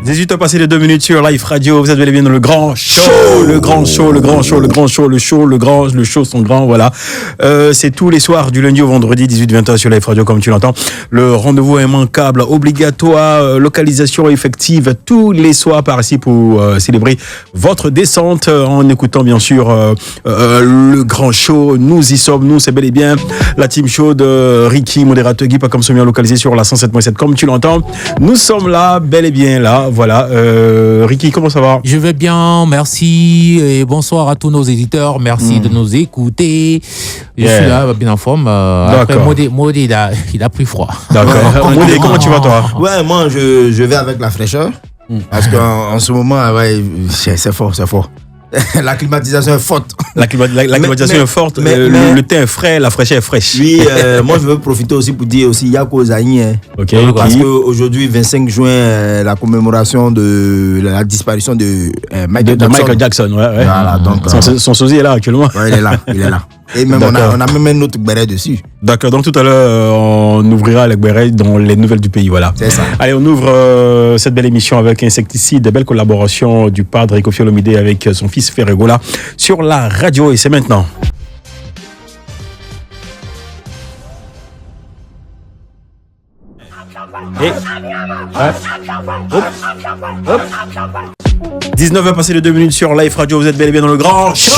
18h passé les 2 minutes sur Live Radio. Vous êtes bel et bien dans le grand show. Le grand show, le grand show, le grand show, le show, le show sont grands, voilà. C'est tous les soirs du lundi au vendredi, 18-20h sur Live Radio, comme tu l'entends. Le rendez-vous immanquable, obligatoire, localisation effective, tous les soirs par ici pour célébrer votre descente en écoutant bien sûr le grand show. Nous y sommes, nous, c'est bel et bien la team show de Ricky, modérateur Guy, pas comme celui localisé sur la 107.7, comme tu l'entends. Nous sommes là, bel et bien là. Voilà, Ricky, comment ça va? Je vais bien, merci et bonsoir à tous nos éditeurs, merci de nous écouter. Je suis là, bien en forme. Après, Maudit, il a pris froid. D'accord. Maudit, comment tu vas toi? Ouais, moi je vais avec la fraîcheur parce qu'en ce moment, ouais, c'est fort, c'est fort. La climatisation est forte. La climatisation est forte, le thé est frais, la fraîcheur est fraîche. Oui, moi je veux profiter aussi pour dire aussi Yako Zaï. Ok. Parce qu'aujourd'hui, 25 juin, la commémoration de la disparition de Michael Jackson. Ouais. Voilà, donc, son sosie est là actuellement. Ouais, il est là. Et même on a même un autre béret dessus. D'accord, donc tout à l'heure, on ouvrira le béret dans les nouvelles du pays, voilà. C'est ça. Allez, on ouvre cette belle émission avec Insecticide, belle collaboration du padre Kofi Olomide avec son fils Ferregola sur la radio, et c'est maintenant. Et... 19h passé de 2 minutes sur Live Radio, vous êtes bel et bien dans le grand show.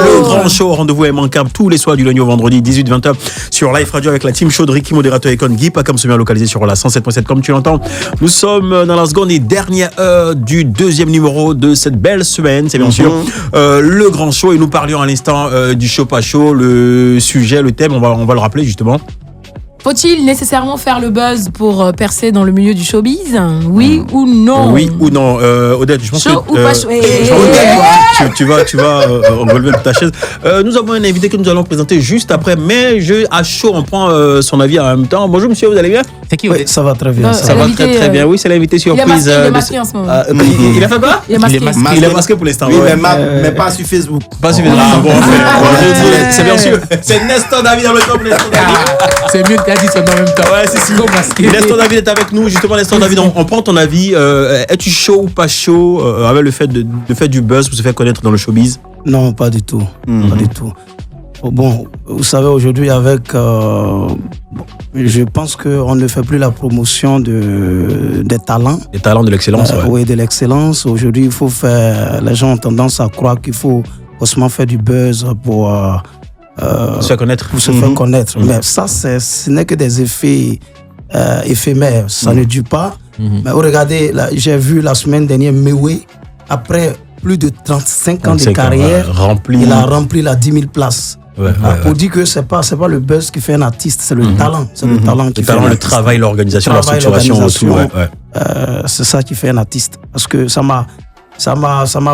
Le grand show, rendez-vous immanquable tous les soirs du lundi au vendredi, 18-20h sur Live Radio avec la team show de Ricky, modérateur Econ Guy, pas comme celui localisé sur la 107.7, comme tu l'entends. Nous sommes dans la seconde et dernière heure du deuxième numéro de cette belle semaine, c'est bien sûr le grand show, et nous parlions à l'instant du show pas chaud, le sujet, le thème, on va le rappeler justement. Faut-il nécessairement faire le buzz pour percer dans le milieu du showbiz? Oui ou non? Oui ou non, Odette, je pense chaud que... ou pas chaud? Tu vas relever ta chaise. Nous avons un invité que nous allons présenter juste après, mais à chaud, on prend son avis en même temps. Bonjour monsieur, vous allez bien? C'est qui? Oui, ça va très bien. Ça va très bien, oui, c'est l'invité surprise. Il est masqué en ce moment. Il a fait quoi? Il est masqué pour l'instant. Oui, mais pas sur Facebook. Pas sur Facebook. Ah bon, c'est bien sûr. C'est Nestor David dans le top, Nestor David. C'est mieux que tu as dit ça en même temps. Ouais, c'est Nestor David est avec nous. Justement, Nestor David, on prend ton avis. Es-tu chaud ou pas chaud avec le fait du buzz pour se faire connaître dans le showbiz? Non, pas du tout. Pas du tout. Bon, vous savez, aujourd'hui, avec... je pense qu'on ne fait plus la promotion des talents. Des talents, de l'excellence, ouais. Oui, de l'excellence. Aujourd'hui, il faut faire... Les gens ont tendance à croire qu'il faut forcément faire du buzz pour... se faire connaître. Pour se faire connaître. Mais ça, ce n'est que des effets éphémères. Ça ne dure pas. Mais regardez, j'ai vu la semaine dernière Mewé, après plus de 35 ans de carrière, il a rempli la 10 000 places. Pour dire que c'est pas le buzz qui fait un artiste, c'est le talent. C'est le talent qui fait un artiste. Le travail, l'organisation, la structuration, tout. C'est ça qui fait un artiste. Parce que ça m'a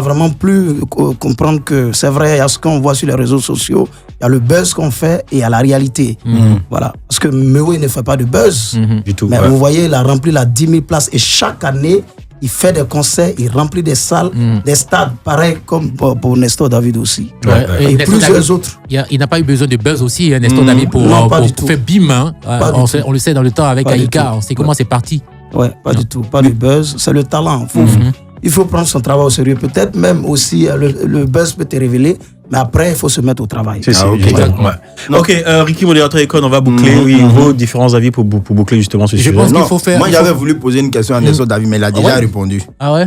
vraiment plu comprendre que c'est vrai, il y a ce qu'on voit sur les réseaux sociaux, il y a le buzz qu'on fait et il y a la réalité. Voilà. Parce que Mewé ne fait pas de buzz. Du tout. Mais vous voyez, il a rempli la 10 000 places et chaque année, il fait des concerts, il remplit des salles, des stades, pareil comme pour Nestor David aussi. Et plusieurs David, autres. Il n'a pas eu besoin de buzz aussi, Nestor David, pour faire bim. On le sait dans le temps avec Aïka, on sait comment c'est parti. Ouais, pas du tout. Pas de buzz, c'est le talent. Il faut prendre son travail au sérieux. Peut-être même aussi, le buzz peut te révéler, mais après, il faut se mettre au travail. C'est ça, ok, Ricky, modérateur Econ, on va boucler vos différents avis pour boucler justement ce sujet. Je pense qu'il faut faire... Moi, j'avais voulu poser une question à Nestor David, mais il a déjà répondu. Ah ouais?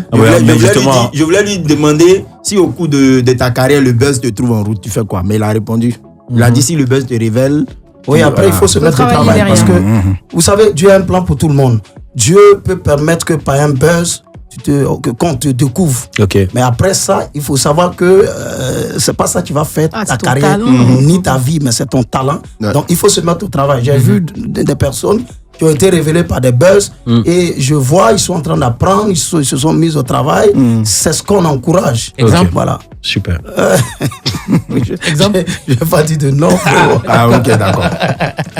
Je voulais lui demander si au cours de ta carrière, le buzz te trouve en route, tu fais quoi? Mais il a répondu. Il a dit si le buzz te révèle... Oui, après, il faut se mettre au travail. Parce que, vous savez, Dieu a un plan pour tout le monde. Dieu peut permettre que par un buzz, qu'on te découvre. Mais après ça, il faut savoir que c'est pas ça qui va faire ta carrière ni ta vie, mais c'est ton talent. Donc il faut se mettre au travail. J'ai vu des personnes qui ont été révélées par des buzz et je vois, ils sont en train d'apprendre, ils se sont mis au travail. C'est ce qu'on encourage. Exemple. Voilà. Super. Exemple. Je vais pas dire de non. Ok, d'accord.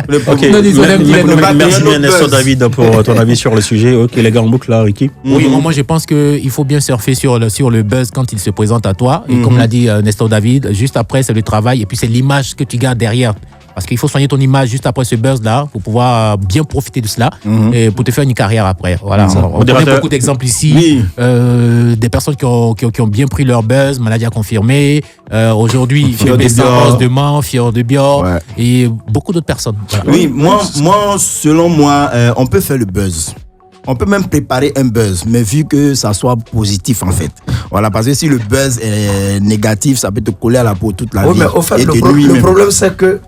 Merci bien Nestor David pour ton avis sur le sujet. Ok, les gars, on boucle là, Ricky. Oui, moi je pense qu'il faut bien surfer sur le buzz quand il se présente à toi. Et comme l'a dit Nestor David, juste après c'est le travail et puis c'est l'image que tu gardes derrière. Parce qu'il faut soigner ton image juste après ce buzz-là pour pouvoir bien profiter de cela et pour te faire une carrière après. Voilà. On connaît beaucoup d'exemples ici, des personnes qui ont bien pris leur buzz, maladie à confirmer. Aujourd'hui, Fior de Mans, Fior de Bior et beaucoup d'autres personnes. Voilà. Oui, moi, selon moi, on peut faire le buzz. On peut même préparer un buzz, mais vu que ça soit positif en fait. Voilà, parce que si le buzz est négatif, ça peut te coller à la peau toute la vie. Mais au fait, le problème c'est que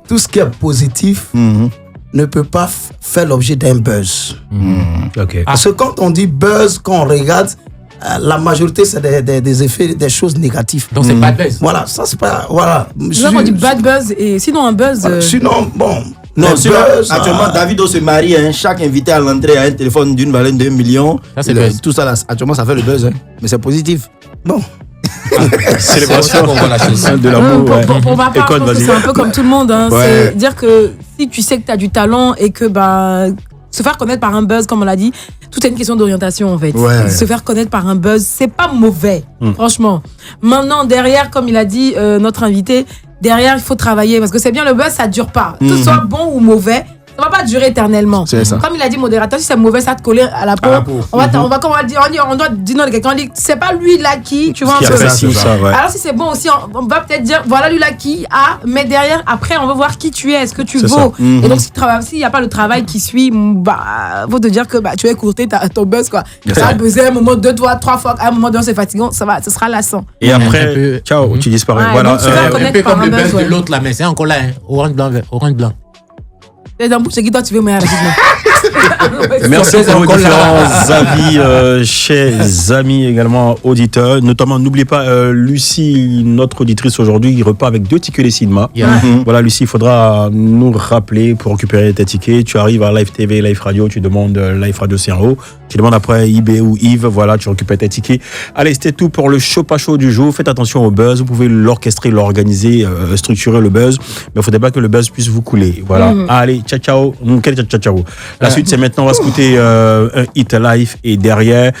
tout ce qui est positif ne peut pas faire l'objet d'un buzz. Okay. Parce que quand on dit buzz, quand on regarde, la majorité c'est des effets, des choses négatives. Donc c'est bad buzz. Voilà, ça c'est pas. Voilà. Là, on dit bad buzz et sinon un buzz. Sinon, bon. Non, actuellement, Davido se marie, chaque invité à l'entrée a un téléphone d'une valeur de 1 million. Ça, c'est buzz. Tout ça, là, actuellement, ça fait le buzz, mais c'est positif. Bon. Célébration de l'amour. Pour ma part, je pense que c'est un peu comme tout le monde. C'est dire que si tu sais que tu as du talent et que se faire connaître par un buzz, comme on l'a dit, tout est une question d'orientation en fait. Se faire connaître par un buzz, c'est pas mauvais, franchement. Maintenant, derrière, comme il a dit notre invité, derrière, il faut travailler parce que c'est bien le buzz, ça dure pas. Que ce soit bon ou mauvais, ça va pas durer éternellement. Comme il a dit, modérateur, si c'est mauvais, ça te coller à la peau. On va dire, on doit dire non de quelqu'un, on dit c'est pas lui là qui, tu vois. Alors si c'est bon aussi, on va peut-être dire voilà lui là qui a, mais derrière, après, on va voir qui tu es, est-ce que tu vaux. Et donc s'il n'y a pas le travail qui suit, faut te dire que tu as écourté ton buzz quoi. Ça va buzzer un moment, 2, 3 fois, à un moment donné c'est fatigant, ce sera lassant. Et après, ciao, tu disparais. Voilà. Un peu comme le buzz de l'autre là, mais c'est encore là, orange blanc. C'est qui toi tu veux me Merci pour vos différents avis, chers amis également auditeurs. Notamment, n'oubliez pas Lucie, notre auditrice aujourd'hui, qui repart avec 2 tickets les cinémas. Voilà, Lucie, il faudra nous rappeler pour récupérer tes tickets. Tu arrives à Live TV, Live Radio, tu demandes Live Radio c'est en haut. Tu demandes après IB ou Yves, voilà, tu récupères tes tickets. Allez, c'était tout pour le show pas chaud du jour. Faites attention au buzz. Vous pouvez l'orchestrer, l'organiser, structurer le buzz. Mais il ne faudrait pas que le buzz puisse vous couler. Voilà. Allez, ciao. Ciao. La suite, c'est maintenant, on va se écouter un hit live. Et derrière,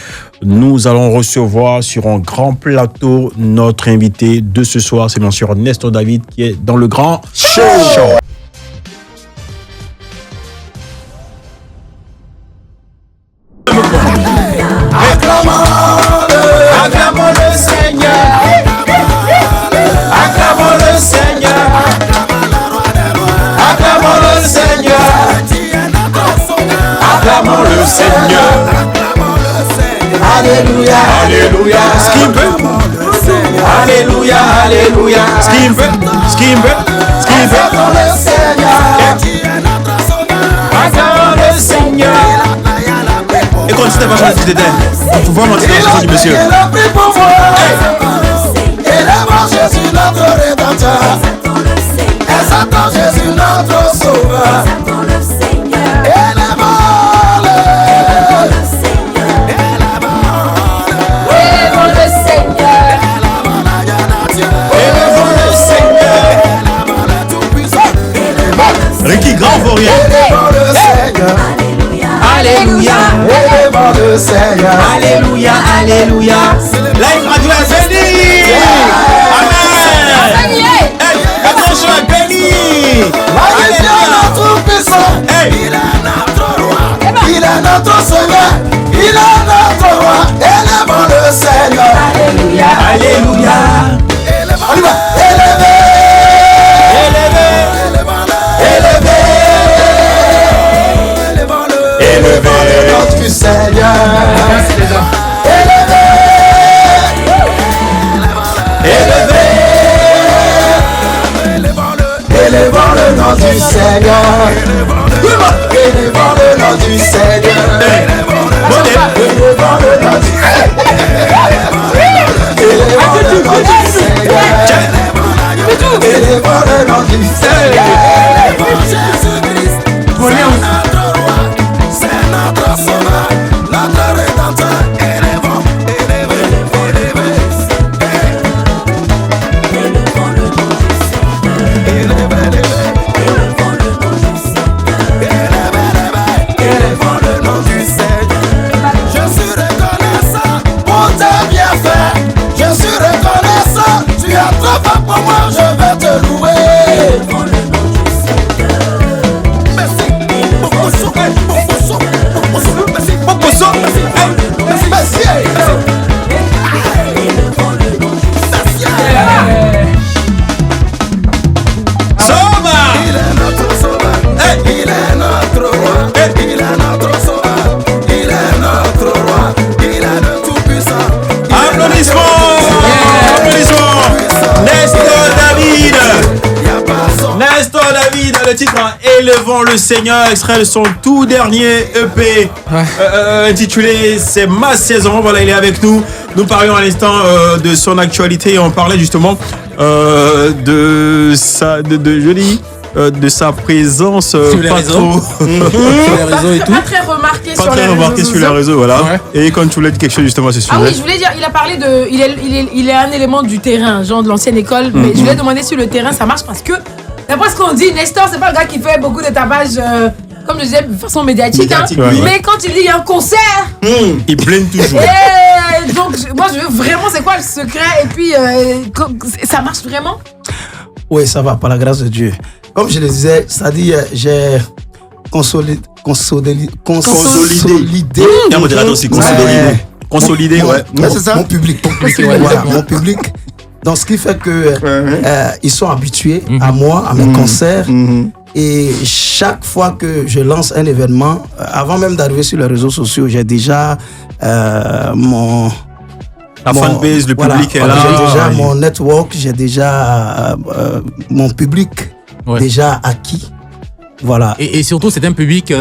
nous allons recevoir sur un grand plateau notre invité de ce soir. C'est bien sûr Nestor David qui est dans le grand show. Acclamons le Seigneur. Acclamons le Seigneur. Acclamons le Seigneur. Acclamons le Seigneur. Alléluia. Alléluia. Alléluia. Alléluia. Acclamons le Seigneur. Acclamons le Seigneur. Et quand tu t'es pas chanté, tu t'étais. Faut vraiment dire la chanson du monsieur. Il a pris pour moi. Élève Jésus notre Rédempteur. Exaltons Jésus notre Sauveur. Ricky, grand vaurien. Élevons le Seigneur. Alléluia. Élevons le Seigneur. Alléluia. Alléluia. Live Radio est béni. Amen. Attention, est béni. Il est notre puissant. Il est notre roi. Il est notre Seigneur. Il est notre roi. Élevons le Seigneur. Alléluia. Alléluia. On y va. Élevez le nom du Seigneur. Élevons le nom du Seigneur. Élevons le nom du Seigneur. Élevons le nom du Seigneur. Élevons le nom du Seigneur. Pour moi, je vais te louer. le titre Élevons le Seigneur, extrait de son tout dernier EP intitulé C'est ma saison. Voilà, il est avec nous. Nous parlions à l'instant de son actualité et on parlait justement de sa présence sur les pas réseaux. trop sur les réseaux et tout. Pas très remarqué pas sur très les remarqué réseaux sur les sociaux. réseaux, voilà. Ouais. Et quand tu voulais dire quelque chose justement à ce sujet. Ah oui, je voulais dire, il a parlé de. Il est un élément du terrain, genre de l'ancienne école. Mais je voulais demander si le terrain ça marche parce que, d'après ce qu'on dit, Nestor, c'est pas le gars qui fait beaucoup de tapage, comme je disais, de façon médiatique. Médiatique, hein. ouais. Mais quand il dit il y a un concert, Il blende toujours. et donc moi je veux vraiment, c'est quoi le secret? Et puis, ça marche vraiment? Oui, ça va, par la grâce de Dieu. Comme je le disais, c'est-à-dire, j'ai consolidé. Il y a un modérateur aussi, consolidé, ouais. C'est ça. Mon public. Voilà, mon public. Donc, ce qui fait que ils sont habitués à moi, à mes concerts. Et chaque fois que je lance un événement, avant même d'arriver sur les réseaux sociaux, j'ai déjà La fanbase, le public est là. J'ai déjà mon network, j'ai déjà mon public déjà acquis. Voilà. Et surtout, c'est un public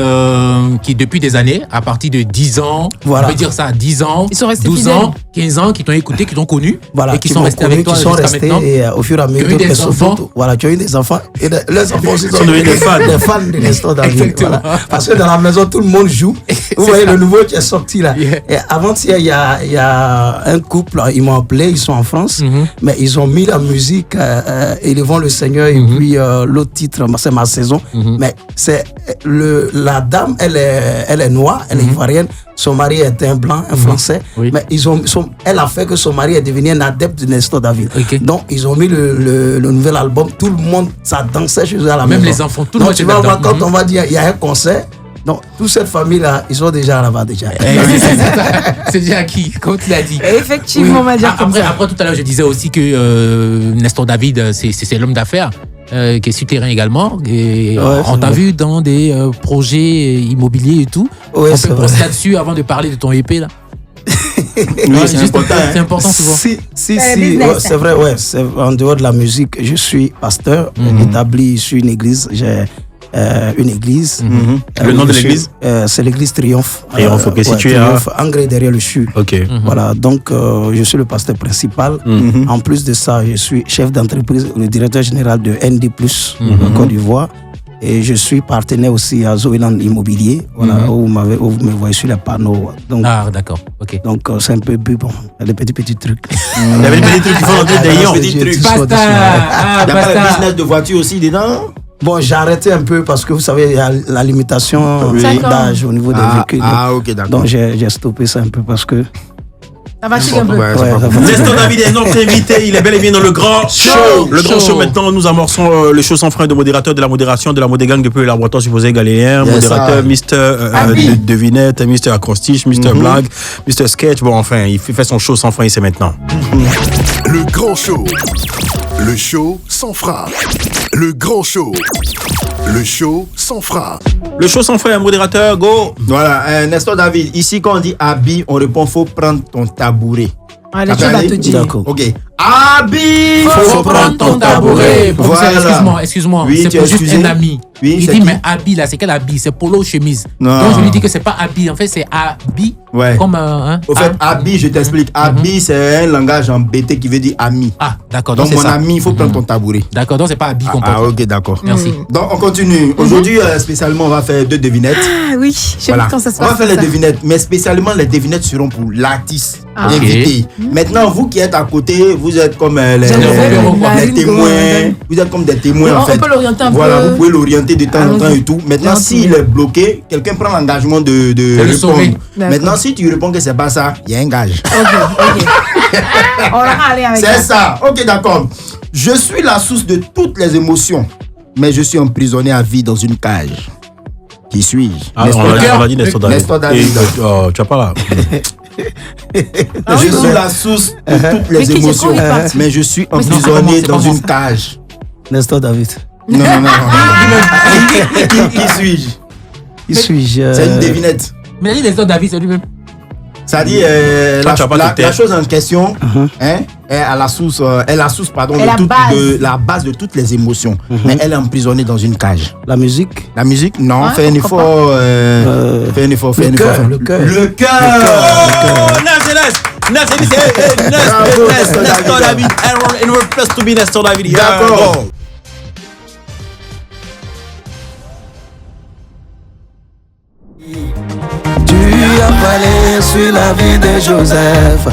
qui, depuis des années, à partir de 10 ans, on peut dire ça, 10 ans, Ils sont restés 12 fidèles. ans, 15 ans, qui t'ont écouté, qui t'ont connu, Voilà, et qui sont restés avec toi qui sont jusqu'à restés maintenant. et au fur et à mesure Qui ont eu des enfants. qui ont eu des enfants et leurs enfants aussi sont devenus des fans. des fans de Nestor David. Exactement. Voilà. Parce que dans la maison tout le monde joue. Vous voyez ça. le nouveau qui est sorti là. Yeah. Et avant-hier il y a un couple, ils m'ont appelé, ils sont en France, mais ils ont mis la musique Élevons le Seigneur et puis l'autre titre c'est ma saison. Mais c'est la dame, elle est noire, elle est ivoirienne. Son mari est un blanc, un français. Oui. Mais elle a fait que son mari est devenu un adepte de Nestor David. Ok. Donc, ils ont mis le nouvel album. Tout le monde, ça dansait chez eux à la Même maison. les enfants, tout le Donc, monde tu était vas voir, dedans. quand on va dire il y a un concert, donc, toute cette famille-là, ils sont déjà là-bas déjà. C'est déjà acquis, comme tu l'as dit. Effectivement, on va dire comme ça. Après, tout à l'heure, je disais aussi que Nestor David, c'est l'homme d'affaires. Qui est souterrain également. Et on t'a vu dans des projets immobiliers et tout. Ouais, on c'est peut vrai. penser là-dessus avant de parler de ton EP là. Oui, c'est important. C'est important souvent. Si, business. ouais, c'est vrai, ouais. C'est en dehors de la musique, je suis pasteur, établi sur une église. J'ai une église. Le nom de je suis- l'église C'est l'église Triomphe. Triomphe, ok, située à- Triomphe, Angrais derrière le CHU. Ok. Voilà, donc je suis le pasteur principal. En plus de ça, je suis chef d'entreprise, le directeur général de ND+, en Côte d'Ivoire. Et je suis partenaire aussi à Zoéland Immobilier, voilà, où vous me voyez sur les panneaux. Donc, D'accord, ok. donc c'est un peu plus bon, des petits trucs. Il y avait des petits trucs qui font entrer des lions. petits trucs. Basta. Il n'y a pas le business de voiture aussi dedans? Bon, j'ai arrêté un peu parce que vous savez, il y a la limitation d'âge au niveau des véhicules. Ok, d'accord. Donc j'ai stoppé ça un peu parce que... Ça va chier un peu. Ouais, ça va. Nestor David est notre invité, il est bel et bien dans le grand show. Le grand show maintenant, nous amorçons le show sans frein de modérateur de la modération de la modégang depuis le laboratoire supposé galéen, Yes, modérateur sir. Mr. Devinette, Mr. Acrostiche, Mr. Blague, Mr. Sketch. Bon, enfin, il fait son show sans frein, c'est maintenant. Le grand show. Le show sans frein. Le grand show. Le show sans frein. Le show sans frein, modérateur, go. Voilà, Nestor David, ici quand on dit habit, on répond faut prendre ton tabouret. Allez, tu vas te dire. D'accord. Ok. Habit, Faut prendre ton tabouret. Voilà. Excuse-moi. Oui, C'est tu es pour juste excusé. un ami. Oui, Il c'est dit, qui? mais habit là, c'est quel habit? C'est polo, chemise. Non. Donc je lui dis que c'est pas habit. En fait, c'est habit. Ouais. Comme Au fait, habit, je t'explique. Habit, c'est un langage en BT qui veut dire ami. Ah, d'accord. Donc, c'est mon ça. ami, il faut prendre ton tabouret. D'accord, donc c'est pas habit qu'on Ah, porte. ok, d'accord. Merci. Donc, on continue. Aujourd'hui, spécialement, on va faire 2 devinettes. Ah oui, j'aime Voilà. quand ça se On va passe. faire les comme ça. devinettes, mais spécialement les devinettes seront pour l'artiste Ah. invité. Maintenant, vous qui êtes à côté, vous êtes comme les J'avais témoins. Vous êtes comme des témoins en On fait. peut l'orienter un peu. Voilà, vous pouvez l'orienter de temps en temps Allons-y. et tout. Maintenant, Bien s'il est bloqué, quelqu'un prend l'engagement de le répondre. sauver. D'accord. Maintenant, si tu réponds que c'est pas ça, il y a un gage. Ok. On va aller avec C'est ça. ça. Ok, d'accord. Je suis la source de toutes les émotions, mais je suis emprisonné à vie dans une cage. Qui suis-je? Ah, Nestor on David. a dit Nestor David. Nestor David. Et, tu vas pas là. Je suis la source de toutes Mais les qui, c'est émotions, quand il part? mais je suis c'est emprisonné pas dans comment une ça. cage. Nestor David. Non. Qui suis-je? Qui suis-je C'est une devinette. Mais il a dit Nestor David, c'est lui-même. C'est-à-dire, la chose en question est à la source, de la base de toutes les émotions. Mais elle est emprisonnée dans une cage. La musique? La musique, non. Fais un effort. Fais un effort. Le cœur. Nestor David. And we're blessed to be Nestor David. D'accord. Tu as parlé sur la vie de Joseph,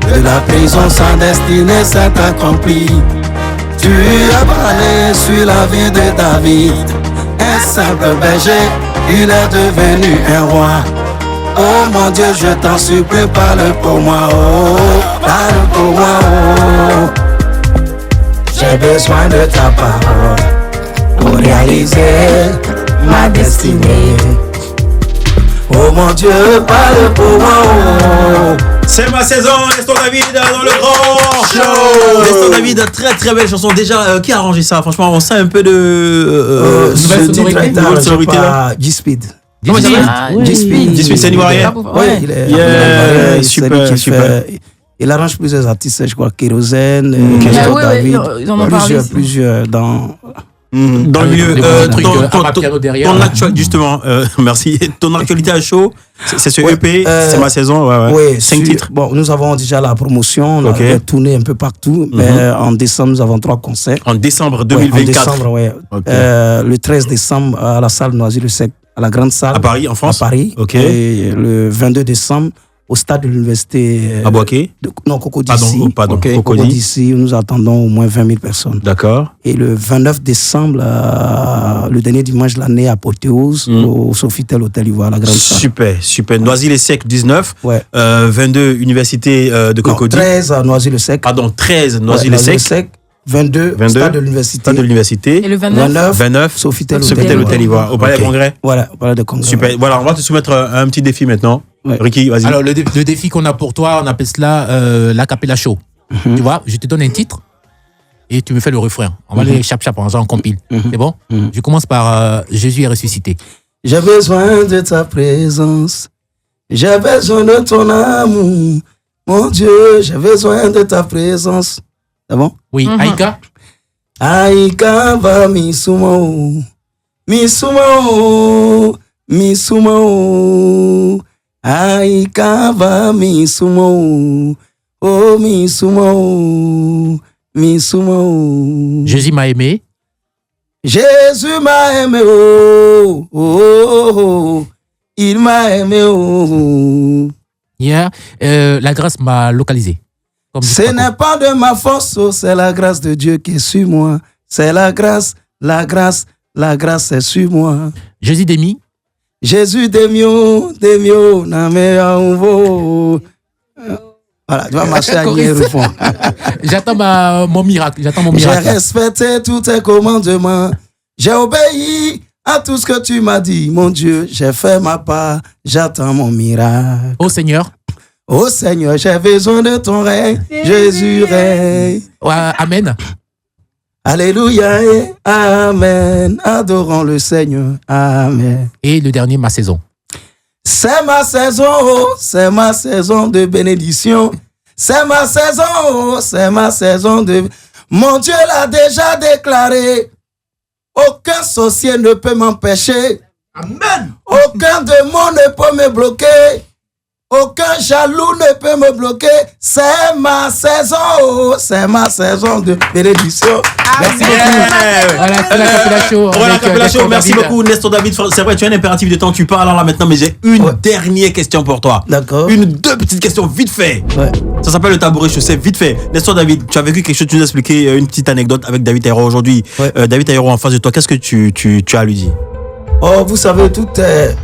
de la prison sa destinée s'est accomplie. Tu as parlé sur la vie de David, un simple berger, il est devenu un roi. Oh mon Dieu, je t'en supplie, parle pour moi, parle pour moi, J'ai besoin de ta parole pour réaliser ma destinée. Oh mon Dieu, parle pour moi. C'est ma saison, Nestor David dans le grand show. Nestor David, très très belle chanson. Déjà, qui a arrangé ça? Franchement, on sent un peu de nouvelle sonorité là. G-Speed. G-Speed, c'est Ivoirien. Oui, super. Il arrange plusieurs artistes, je crois, Kérosène, Nestor David. Ils en ont parlé. Plusieurs dans le milieu, ton actualité, justement, merci. Ton actualité à chaud, c'est ce EP, c'est ma saison, ouais. 5 titres. Bon, nous avons déjà la promotion, on a tourné un peu partout, mais en décembre, nous avons 3 concerts. En décembre 2024. Le 13 décembre, à la salle Noisy-le-Sec, à la grande salle. À Paris, en France? À Paris. Et le 22 décembre, au stade de l'université. À Boaké? Non, Cocody. Pardon. Cocody. Nous attendons au moins 20 000 personnes. D'accord. Et le 29 décembre, le dernier dimanche de l'année, Apothéose, au Sofitel Hôtel Ivoire, la grande salle. Super. Noisy-le-Sec, 19. 22, université de Cocody. 13 à Noisy-le-Sec. Pardon, 13, Noisy-le-Sec. 22, stade de l'université. Et le 29, Sofitel Hôtel Ivoire. Au Palais des Congrès. Voilà, au Palais des Congrès. Super. Voilà, on va te soumettre un petit défi maintenant. Ricky, vas-y. Alors, le défi qu'on a pour toi, on appelle cela l'acapella show. Tu vois, je te donne un titre et tu me fais le refrain. On va aller chap-chap, on compile. C'est bon? Je commence par Jésus est ressuscité. J'ai besoin de ta présence. J'ai besoin de ton amour. Mon Dieu, j'ai besoin de ta présence. C'est bon? Oui, Aïka. Aïka va misumao. Aïka va misumao. Oh misumao. Jésus m'a aimé. Jésus m'a aimé. Oh. Il m'a aimé. Yeah. La grâce m'a localisé. Ce n'est pas de ma force, c'est la grâce de Dieu qui est sur moi. C'est la grâce est sur moi. Jésus d'Emi. Jésus d'Emio, Naméaouvo. Voilà, tu vas marcher à Nier-Refond. J'attends mon miracle. J'ai respecté tous tes commandements. J'ai obéi à tout ce que tu m'as dit. Mon Dieu, j'ai fait ma part. J'attends mon miracle. Ô Seigneur. Oh Seigneur, j'ai besoin de ton règne. Jésus règne. Amen. Alléluia et amen. Adorons le Seigneur. Amen. Et le dernier, ma saison. C'est ma saison de bénédiction. C'est ma saison de... Mon Dieu l'a déjà déclaré. Aucun sorcier ne peut m'empêcher. Amen. Aucun démon ne peut me bloquer. Aucun jaloux ne peut me bloquer. C'est ma saison de bénédiction. Merci beaucoup. Voilà, merci beaucoup, Nestor David. C'est vrai, tu as un impératif de temps, tu parles là maintenant, mais j'ai une dernière question pour toi. D'accord. Deux petites questions, vite fait. Ça s'appelle le tabouret chaussé, vite fait. Nestor David, tu as vécu quelque chose, tu nous as expliqué une petite anecdote avec David Taïro aujourd'hui. David Taïro en face de toi, qu'est-ce que tu as à lui dire? Oh, vous savez, tout est...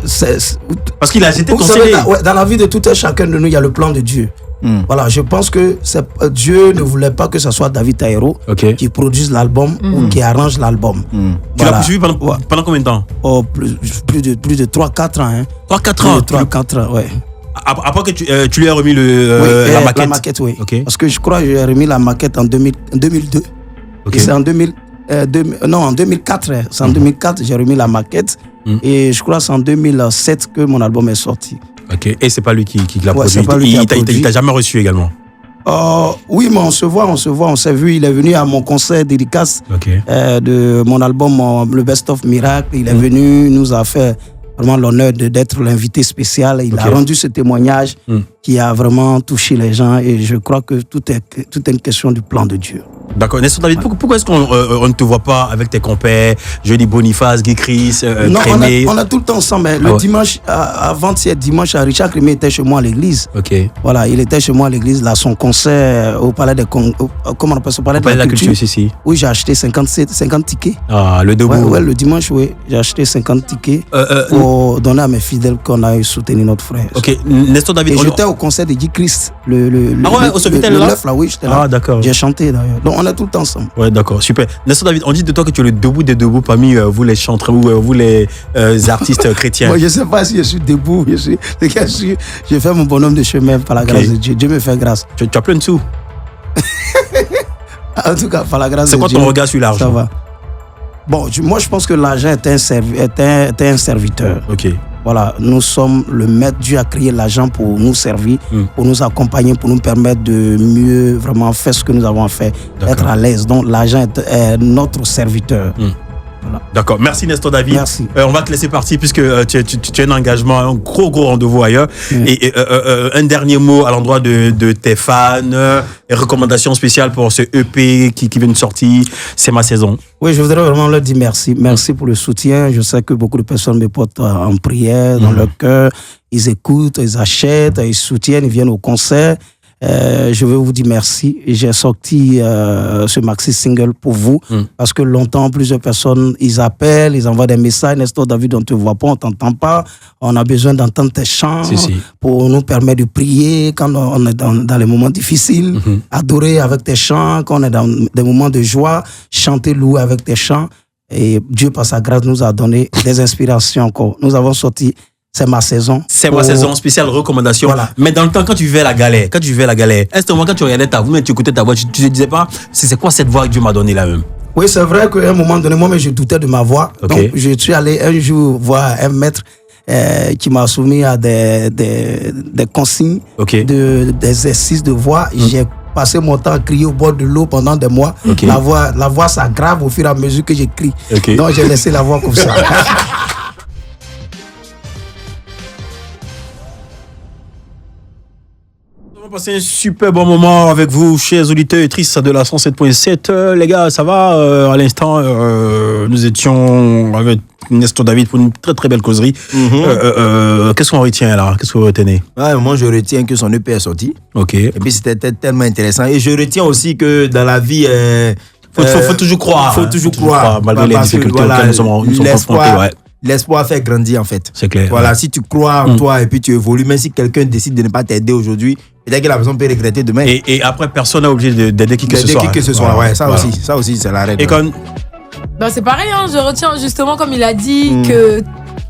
Parce qu'il a jeté ton CD. Dans la vie de tout et chacun de nous, il y a le plan de Dieu. Voilà, je pense que Dieu ne voulait pas que ce soit David Taïro qui produise l'album ou qui arrange l'album. Tu l'as suivi pendant combien de temps? Oh, plus de 3-4 ans. 3-4 ans? 3-4 ans, ouais. Après que tu lui as remis la maquette? La maquette, oui. Parce que je crois que j'ai remis la maquette en 2002. Et c'est en 2004. C'est en 2004 j'ai remis la maquette. Et je crois que c'est en 2007 que mon album est sorti. Ok. Et c'est pas lui qui l'a produit. Il t'a jamais reçu également? Oui, mais on s'est vu. Il est venu à mon concert dédicace de mon album Le Best of Miracle. Il est venu, nous a fait vraiment l'honneur d'être l'invité spécial. Il a rendu ce témoignage qui a vraiment touché les gens et je crois que tout est une question du plan de Dieu. D'accord. Nestor David, pourquoi est-ce qu'on ne te voit pas avec tes compères, Jeudi Boniface, Guy Chris, Crémé? On est tout le temps ensemble. Le dimanche, avant-hier dimanche, Richard Crémé était chez moi à l'église. Voilà, il était chez moi à l'église, là, son concert au Palais des comment on appelle ça, au Palais de la Culture. Ici. Oui, j'ai acheté 50 tickets. Ah, le debout. Ouais, le dimanche, oui. J'ai acheté 50 tickets pour donner à mes fidèles qu'on a soutenu notre frère. Ok, Nestor David. Et j'étais au concert de Guy Chris, le 9 là, oui, j'étais là. Ah, d'accord. J'ai chanté d'ailleurs. Donc, on est tout le temps ensemble. Ouais, d'accord, super. Nestor David, on dit de toi que tu es le debout des debout parmi vous les chanteurs ou vous les artistes chrétiens. Moi, je ne sais pas si je suis debout. Je fais mon bonhomme de chemin par la grâce de Dieu. Dieu me fait grâce. Tu as plein de sous. En tout cas, par la grâce de Dieu. C'est quoi ton regard sur l'argent? Ça va. Bon, moi, je pense que l'argent est un serviteur. Ok. Voilà, nous sommes le maître. Dieu a créé l'argent pour nous servir, pour nous accompagner, pour nous permettre de mieux vraiment faire ce que nous avons à faire, être à l'aise. Donc l'argent est notre serviteur. Voilà. D'accord, merci Nestor David. Merci. On va te laisser partir puisque tu as un engagement, un gros rendez-vous ailleurs. Et un dernier mot à l'endroit de tes fans, et recommandations spéciales pour ce EP qui vient de sortir, C'est ma saison. Oui, je voudrais vraiment leur dire merci. Merci pour le soutien. Je sais que beaucoup de personnes me portent en prière dans leur cœur. Ils écoutent, ils achètent, ils soutiennent, ils viennent au concert. Je veux vous dire merci. J'ai sorti ce maxi single pour vous parce que longtemps, plusieurs personnes, ils appellent, ils envoient des messages. Nestor David, on ne te voit pas, on ne t'entend pas. On a besoin d'entendre tes chants pour nous permettre de prier quand on est dans les moments difficiles, adorer avec tes chants, quand on est dans des moments de joie, chanter, louer avec tes chants. Et Dieu, par sa grâce, nous a donné des inspirations encore. Nous avons sorti C'est ma saison. C'est ma saison, spéciale recommandation. Voilà. Mais dans le temps, quand tu vivais la galère, est-ce que quand tu regardais ta voix, tu écoutais ta voix, tu te disais pas, c'est quoi cette voix que Dieu m'a donnée là même? Oui, c'est vrai qu'à un moment donné, moi, je doutais de ma voix. Donc, je suis allé un jour voir un maître qui m'a soumis à des consignes, des exercices de voix. J'ai passé mon temps à crier au bord de l'eau pendant des mois. La voix s'aggrave au fur et à mesure que j'écris. Donc, j'ai laissé la voix comme ça. On va passer un super bon moment avec vous, chers auditeurs et auditrices de la 107.7. Les gars, ça va? À l'instant, nous étions avec Nestor David pour une très très belle causerie. Qu'est-ce qu'on retient là? Qu'est-ce que vous retenez? Moi, je retiens que son EP est sorti. Et puis, c'était tellement intéressant. Et je retiens aussi que dans la vie... faut toujours croire. Faut toujours croire. Malgré les difficultés auxquelles nous sommes confrontés. L'espoir fait grandir en fait. C'est clair. Voilà, si tu crois en toi et puis tu évolues, même si quelqu'un décide de ne pas t'aider aujourd'hui, peut-être que la personne peut regretter demain. Et après, personne n'a obligé d'aider qui que ce soit. Qui que ce soit, ça aussi, c'est la règle. Et quand... c'est pareil, je retiens justement, comme il a dit, que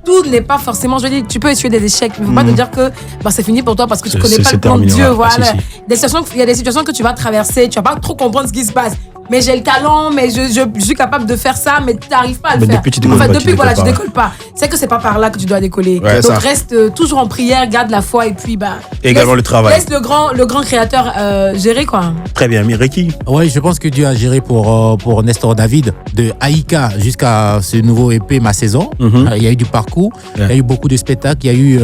tout n'est pas forcément, je veux dire, tu peux essuyer des échecs, mais il ne faut pas te dire que c'est fini pour toi parce que tu ne connais pas le plan de Dieu. Voilà. Il y a des situations que tu vas traverser, tu ne vas pas trop comprendre ce qui se passe. Mais j'ai le talent, mais je suis capable de faire ça, mais tu n'arrives pas à le faire. Depuis, tu décolles pas. C'est que c'est pas par là que tu dois décoller. Donc reste toujours en prière, garde la foi et puis et également le travail. Laisse le grand créateur gérer quoi. Très bien, Mireki. Oui, je pense que Dieu a géré pour Nestor David de Aïka jusqu'à ce nouveau EP Ma Saison. Il y a eu du parcours, il y a eu beaucoup de spectacles, il y a eu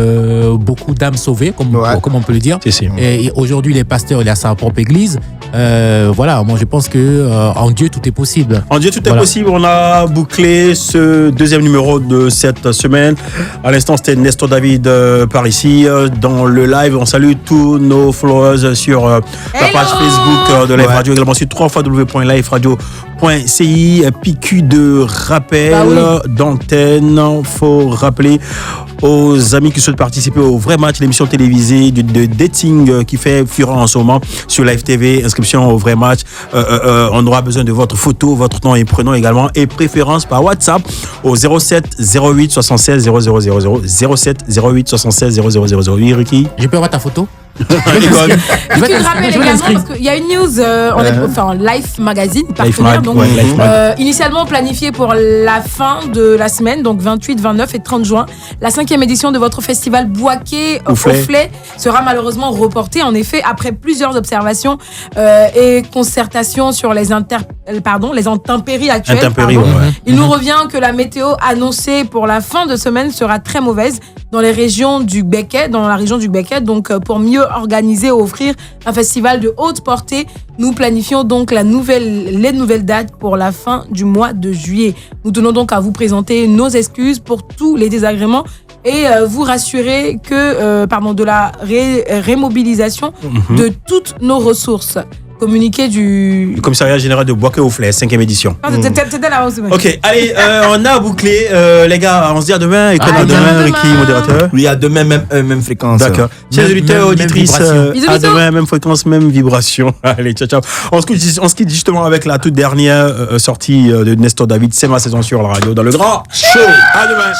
beaucoup d'âmes sauvées, comme on peut le dire. Et aujourd'hui, les pasteurs, il a sa propre église. Voilà, moi je pense que en Dieu tout est possible. En Dieu tout est possible. On a bouclé ce deuxième numéro de cette semaine. À l'instant, c'était Nestor David par ici. Dans le live, on salue tous nos followers sur la page Facebook de Live Radio, également sur www.liveradio.ci. PQ de rappel d'antenne. Faut rappeler aux amis qui souhaitent participer au vrai match, l'émission télévisée de dating qui fait fureur en ce moment sur Live TV. Inscription au vrai match. On aura besoin de votre photo, votre nom et prénom également, et préférence par WhatsApp au 07 08 76 0000 07 08 76 0000. Je peux avoir ta photo? Je vais rappeler également parce qu'il y a une news, Life Magazine, partenaire, donc initialement planifiée pour la fin de la semaine, donc 28, 29 et 30 juin. La 5e édition de votre festival Bouaké Ouflé sera malheureusement reportée. En effet, après plusieurs observations et concertations sur les intempéries actuelles, il nous revient que la météo annoncée pour la fin de semaine sera très mauvaise dans la région du Béquet. Donc, pour mieux organiser et offrir un festival de haute portée, nous planifions donc les nouvelles dates pour la fin du mois de juillet. Nous tenons donc à vous présenter nos excuses pour tous les désagréments et vous rassurer que de la rémobilisation de toutes nos ressources. Communiqué du commissariat général de Bouaké-Ouflé, 5e édition. C'était là aussi. Ok, allez, on a bouclé. Les gars, on se dit à demain. Et à demain, Ricky, modérateur. Oui, à demain, même fréquence. D'accord. Chers auditeurs, auditrices, à demain, même fréquence, même vibration. Allez, ciao. On se quitte justement avec la toute dernière sortie de Nestor David. C'est ma saison sur la radio dans le grand show. À demain.